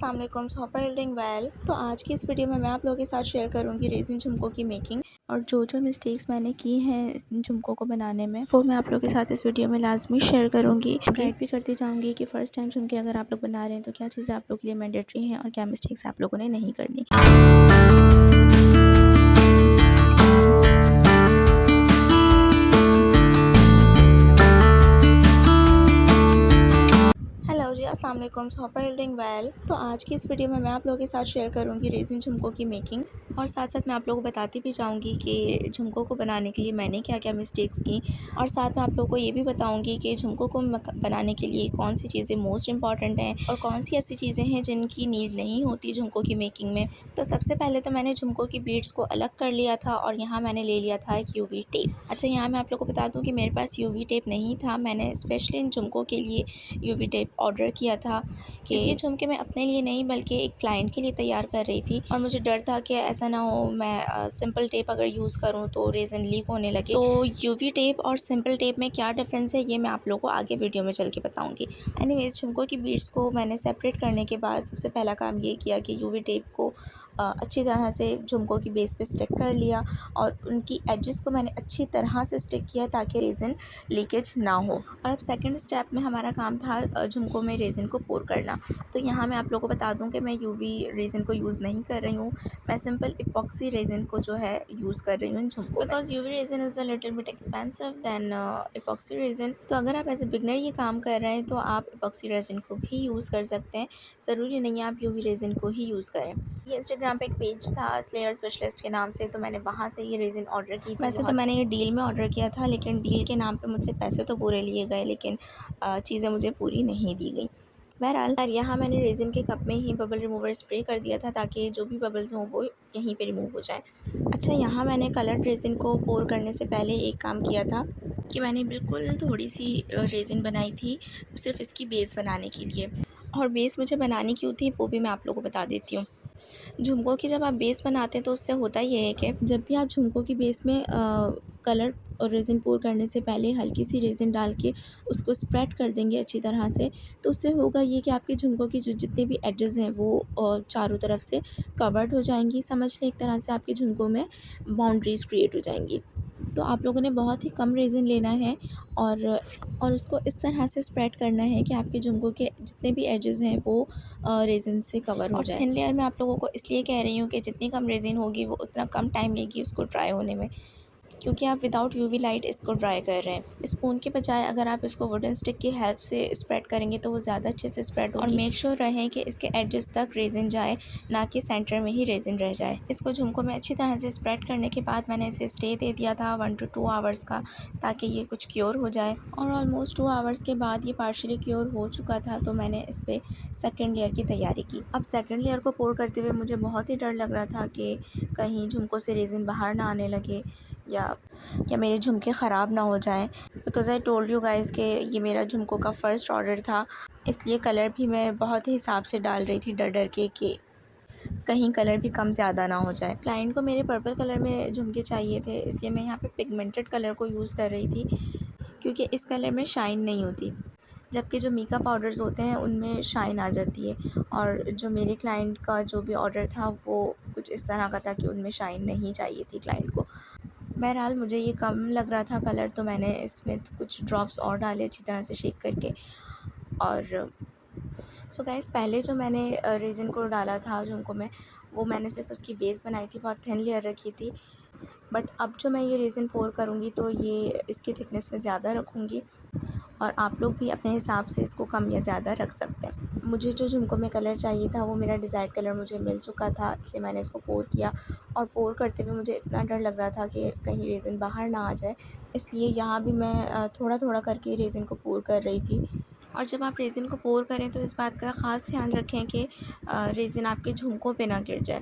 अस्सलाम वालेकुम। So hope you doing well. तो आज की इस वीडियो में मैं आप लोगों के साथ शेयर करूंगी रेजिन झुमकों की मेकिंग और जो मिस्टेक्स मैंने की हैं इस झुमकों को बनाने में वो मैं आप लोगों के साथ इस वीडियो में लाजमी शेयर करूंगी। गाइड भी करती जाऊंगी कि फ़र्स्ट टाइम झुमके अगर आप लोग बना रहे हैं तो क्या चीज़ें आप लोग के लिए मैंडेटरी हैं और क्या मिस्टेक्स आप लोगों ने नहीं करनी। हेलो जी, अस्सलाम वालेकुम। So hope you doing well. तो आज की इस वीडियो में मैं आप लोगों के साथ शेयर करूंगी रेजिन झुमकों की मेकिंग और साथ साथ मैं आप लोगों को बताती भी जाऊंगी कि झुमकों को बनाने के लिए मैंने क्या क्या मिस्टेक्स की और साथ में आप लोगों को ये भी बताऊंगी कि झुमकों को बनाने के लिए कौन सी चीज़ें मोस्ट इंपॉर्टेंट हैं और कौन सी ऐसी चीज़ें हैं जिनकी नीड नहीं होती झुमकों की मेकिंग में। तो सबसे पहले तो मैंने झुमकों की बीड्स को अलग कर लिया था और यहाँ मैंने ले लिया था एक यूवी टेप। अच्छा, यहाँ मैं आप लोगों को बता दूँ कि मेरे पास यूवी टेप नहीं था। मैंने स्पेशली इन झुमकों के लिए यूवी टेप ऑर्डर किया था कि ये झुमके मैं अपने लिए नहीं बल्कि एक क्लाइंट के लिए तैयार कर रही थी और मुझे डर था कि ऐसा ना हो मैं सिंपल टेप अगर यूज़ करूँ तो रेज़न लीक होने लगे। तो यूवी टेप और सिंपल टेप में क्या डिफरेंस है ये मैं आप लोगों को आगे वीडियो में चल के बताऊंगी। एनीवेज, झुमकों की बीड्स को मैंने सेपरेट करने के बाद सबसे पहला काम ये किया कि यूवी टेप को अच्छी तरह से झुमकों की बेस पे स्टिक कर लिया और उनकी एजेस को मैंने अच्छी तरह से स्टिक किया ताकि रेज़न लीकेज ना हो। और अब सेकंड स्टेप में हमारा काम था झुमकों में रेज़न को पोर करना। तो यहाँ मैं आप लोगों को बता दूँ कि मैं यूवी रेज़न को यूज़ नहीं कर रही हूँ, मैं सिंपल इपॉक्सी रेज़न को जो है यूज़ कर रही हूँ इन झुमकों, because UV resin is a little bit expensive than epoxy resin. तो अगर आप एज ए बिगनर ये काम कर रहे हैं तो आप इपॉक्सी रेज़न को भी यूज़ कर सकते हैं, ज़रूरी नहीं है आप यूवी रेज़न को ही यूज़ करें। ये इंस्टाग्राम पे एक पेज था स्लेयर्स विश लिस्ट के नाम से, तो मैंने वहाँ से ये रेज़न ऑर्डर की थी। वैसे तो मैंने ये डील में ऑर्डर किया था लेकिन डील के नाम पे मुझसे पैसे तो पूरे लिए गए लेकिन चीज़ें मुझे पूरी नहीं दी गई। बहरहाल यहाँ मैंने रेज़न के कप में ही बबल रिमूवर स्प्रे कर दिया था ताकि जो भी बबल्स हों वो यहीं पे रिमूव हो जाए। अच्छा, यहाँ मैंने कलर्ड रेज़न को पोर करने से पहले एक काम किया था कि मैंने बिल्कुल थोड़ी सी रेज़न बनाई थी सिर्फ इसकी बेस बनाने के लिए। और बेस मुझे बनानी क्यों थी वो भी मैं आप लोगों को बता देती हूँ। झुमकों की जब आप बेस बनाते हैं तो उससे होता ये है कि जब भी आप झुमकों की बेस में कलर और रेज़न पोर करने से पहले हल्की सी रेज़न डाल के उसको स्प्रेड कर देंगे अच्छी तरह से, तो उससे होगा ये कि आपके झुमकों की जो जितने भी एजेस हैं वो चारों तरफ से कवर्ड हो जाएंगी। समझ लें एक तरह से आपके झुमकों में बाउंड्रीज़ क्रिएट हो जाएंगी। तो आप लोगों ने बहुत ही कम रेज़न लेना है और उसको इस तरह से स्प्रेड करना है कि आपके झुमकों के जितने भी एजेस हैं वो रेज़न से कवर हो जाए। थिन लेयर मैं आप लोगों को इसलिए कह रही हूँ कि जितनी कम रेज़न होगी वो उतना कम टाइम लेगी उसको ड्राई होने में, क्योंकि आप विदाउट यूवी लाइट इसको ड्राई कर रहे हैं। स्पून के बजाय अगर आप इसको वुडन स्टिक की हेल्प से स्प्रेड करेंगे तो वो ज़्यादा अच्छे से स्प्रेड होगी। और मेक श्योर रहें कि इसके एजेस तक रेज़न जाए, ना कि सेंटर में ही रेज़न रह जाए। इसको झुमकों में अच्छी तरह से स्प्रेड करने के बाद मैंने इसे स्टे दे दिया था 1 to 2 आवर्स का, ताकि ये कुछ क्योर हो जाए। और ऑलमोस्ट 2 आवर्स के बाद ये पार्शली क्योर हो चुका था तो मैंने इस पर सेकेंड लेयर की तैयारी की। अब सेकेंड लेयर को पोर करते हुए मुझे बहुत ही डर लग रहा था कि कहीं झुमकों से रेज़न बाहर ना आने लगे या मेरे झुमके ख़राब ना हो जाएं, because I told you guys कि ये मेरा झुमकों का फ़र्स्ट ऑर्डर था, इसलिए कलर भी मैं बहुत ही हिसाब से डाल रही थी डर डर के कि कहीं कलर भी कम ज़्यादा ना हो जाए। क्लाइंट को मेरे पर्पल कलर में झुमके चाहिए थे, इसलिए मैं यहाँ पे पिगमेंटेड कलर को यूज़ कर रही थी क्योंकि इस कलर में शाइन नहीं होती, जबकि जो मीका पाउडर्स होते हैं उनमें शाइन आ जाती है। और जो मेरे क्लाइंट का जो भी ऑर्डर था वो कुछ इस तरह का था कि उनमें शाइन नहीं चाहिए थी क्लाइंट को। बहरहाल मुझे ये कम लग रहा था कलर, तो मैंने इसमें कुछ ड्रॉप्स और डाले अच्छी तरह से शेक करके। और सो गाइस, पहले जो मैंने रेज़न को डाला था झुमकों में वो मैंने सिर्फ उसकी बेस बनाई थी, बहुत थिन लेयर रखी थी। बट अब जो मैं ये रेज़न पोर करूँगी तो ये इसकी थिकनेस में ज़्यादा रखूँगी और आप लोग भी अपने हिसाब से इसको कम या ज़्यादा रख सकते हैं। मुझे जो झुमकों में कलर चाहिए था वो मेरा डिज़ायर्ड कलर मुझे मिल चुका था, इसलिए मैंने इसको पोर किया। और पोर करते हुए मुझे इतना डर लग रहा था कि कहीं रेज़न बाहर ना आ जाए, इसलिए यहाँ भी मैं थोड़ा थोड़ा करके रेज़न को पोर कर रही थी। और जब आप रेज़न को पोर करें तो इस बात का ख़ास ध्यान रखें कि रेज़न आपके झुमकों पे ना गिर जाए,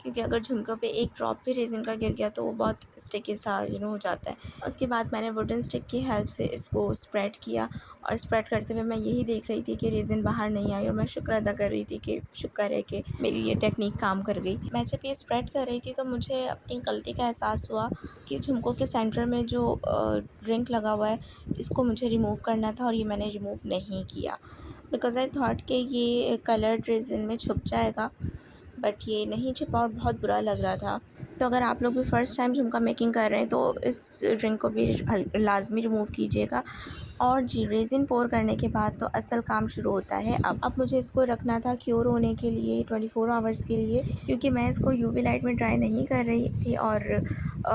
क्योंकि अगर झुमकों पे एक ड्रॉप भी रेज़न का गिर गया तो वो बहुत स्टिकी सा हो जाता है। उसके बाद मैंने वुडन स्टिक की हेल्प से इसको स्प्रेड किया और स्प्रेड करते हुए मैं यही देख रही थी कि रेज़न बाहर नहीं आई, और मैं शुक्र अदा कर रही थी कि शुक्र है कि मेरी ये टेक्निक काम कर गई। मैं जब ये स्प्रेड कर रही थी तो मुझे अपनी गलती का एहसास हुआ कि झुमकों के सेंटर में जो ड्रिंक लगा हुआ है इसको मुझे रिमूव करना था और ये मैंने रिमूव नहीं किया। बिकॉज़ आई थॉट कि ये कलर्ड रेज़िन में छुप जाएगा, बट ये नहीं छुपा और बहुत बुरा लग रहा था। तो अगर आप लोग भी फ़र्स्ट टाइम झुमका मेकिंग कर रहे हैं तो इस रिंग को भी लाज़मी रिमूव कीजिएगा। और जी, रेज़िन पोर करने के बाद तो असल काम शुरू होता है। अब मुझे इसको रखना था क्योर होने के लिए 24 आवर्स के लिए, क्योंकि मैं इसको यूवी लाइट में ड्राई नहीं कर रही थी और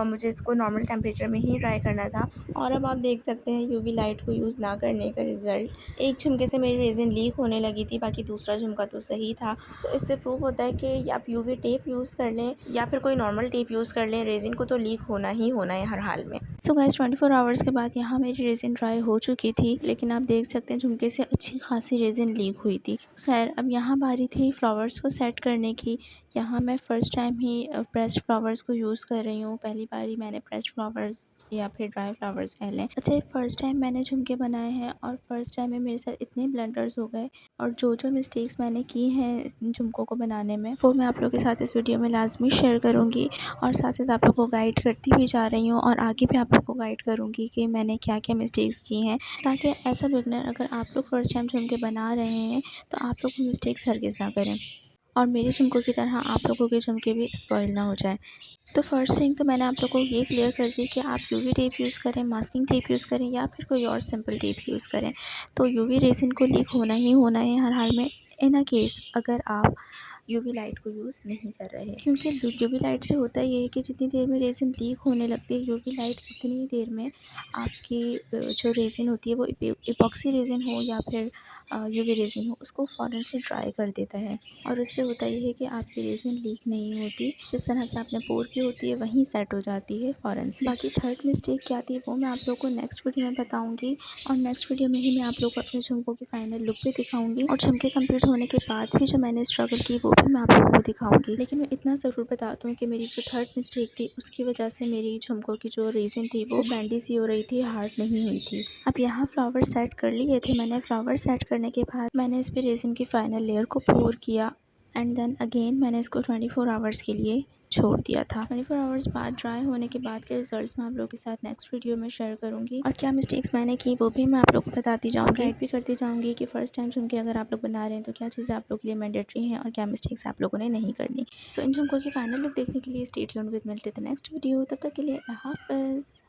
मुझे इसको नॉर्मल टेम्परेचर में ही ड्राई करना था। और अब आप देख सकते हैं यूवी लाइट को यूज़ ना करने का रिज़ल्ट। एक झुमके से मेरी रेज़िन लीक होने लगी थी, बाकी दूसरा झुमका तो सही था। तो इससे प्रूव होता है कि आप यूवी टेप यूज़ कर लें या फिर कोई नॉर्मल टेप यूज़ कर लें, रेज़िन को तो लीक होना ही होना है हर हाल में। सो गाइस 24 आवर्स के बाद यहाँ मेरी रेज़िन ड्राई हो चुकी थी, लेकिन आप देख सकते हैं झुमके से अच्छी खासी रेज़िन लीक हुई थी। खैर, अब यहाँ बारी थी फ्लावर्स को सेट करने की। यहाँ मैं फ़र्स्ट टाइम ही प्रेस्ड फ्लावर्स को यूज़ कर रही हूँ। पहली बारी मैंने प्रेस्ड फ्लावर्स या फिर ड्राई फ्लावर्स कह लें। अच्छा, फ़र्स्ट टाइम मैंने झुमके बनाए हैं और फ़र्स्ट टाइम में मेरे साथ इतने ब्लंडर्स हो गए और जो मिस्टेक्स मैंने की हैं इस झुमकों को बनाने में, वो मैं आप लोगों के साथ इस वीडियो में लाज़मी शेयर करूँगी। और साथ-साथ आप लोगों को गाइड करती भी जा रही हूँ और आगे भी आप लोगों को गाइड करूँगी कि मैंने क्या-क्या मिस्टेक्स की हैं, ताकि एज़ अ बिगिनर अगर आप लोग फ़र्स्ट टाइम झुमके बना रहे हैं तो आप लोग वो मिस्टेक्स हरगिज़ ना करें और मेरे झुमकों की तरह आप लोगों के झुमके भी स्पॉइल ना हो जाएँ। तो फर्स्ट थिंग तो मैंने आप लोगों को ये क्लियर कर दी कि आप यूवी टेप यूज़ करें, मास्किंग टेप यूज़ करें या फिर कोई और सिंपल टेप यूज़ करें। तो यूवी रेज़िन को लीक होना ही होना है हर हाल में, इन अ केस अगर आप यूवी लाइट को यूज़ नहीं कर रहे हैं। क्योंकि यूवी लाइट से होता ये है कि जितनी देर में रेज़िन लीक होने लगती है, यूवी लाइट उतनी देर में आपकी जो रेज़िन होती है वो इपॉक्सी रेज़िन हो या फिर यूवी रेज़िन हो, उसको फ़ौरन से ड्राई कर देता है और उससे होता ये है कि आपकी रेज़िन लीक नहीं होती। जिस तरह से आपने पोर की होती है वहीं सेट हो जाती है फ़ौरन से। बाकी थर्ड मिस्टेक क्या थी वो मैं आप लोगों को नेक्स्ट वीडियो में बताऊँगी और नेक्स्ट वीडियो में ही मैं आप लोगों को अपने झुमकों की फाइनल लुक भी दिखाऊँगी और झुमके कंप्लीट होने के बाद भी जो मैंने स्ट्रगल की वो भी मैं आप लोगों को दिखाऊँगी। लेकिन मैं इतना ज़रूर बता दूँ कि मेरी जो थर्ड मिस्टेक थी उसकी वजह से मेरी झुमकों की जो रेज़िन थी वो बैंडी सी हो रही थी, हार्ड नहीं हुई थी। अब यहाँ फ्लावर सेट कर लिए थे मैंने। फ्लावर सेट करने के बाद मैंने इस पे रेज़िन की फाइनल लेयर को पोर किया एंड देन अगेन मैंने इसको 24 आवर्स के लिए छोड़ दिया था। 24 आवर्स बाद ड्राई होने के बाद के रिजल्ट्स मैं आप लोगों के साथ नेक्स्ट वीडियो में शेयर करूँगी और क्या मिस्टेक्स मैंने की वो भी मैं आप लोगों को बताती जाऊँगी, गाइड भी करती जाऊँगी कि फ़र्स्ट टाइम झुमके अगर आप लोग बना रहे हैं तो क्या चीज़ें आप लोगों के लिए मैंडेटरी हैं और क्या मिस्टेक्स आप लोगों ने नहीं करनी। सो इन झुमकों की फाइनल लुक देखने के लिए stay tuned with me till the next video. तब तक के लिए अल्लाह हाफ़िज़।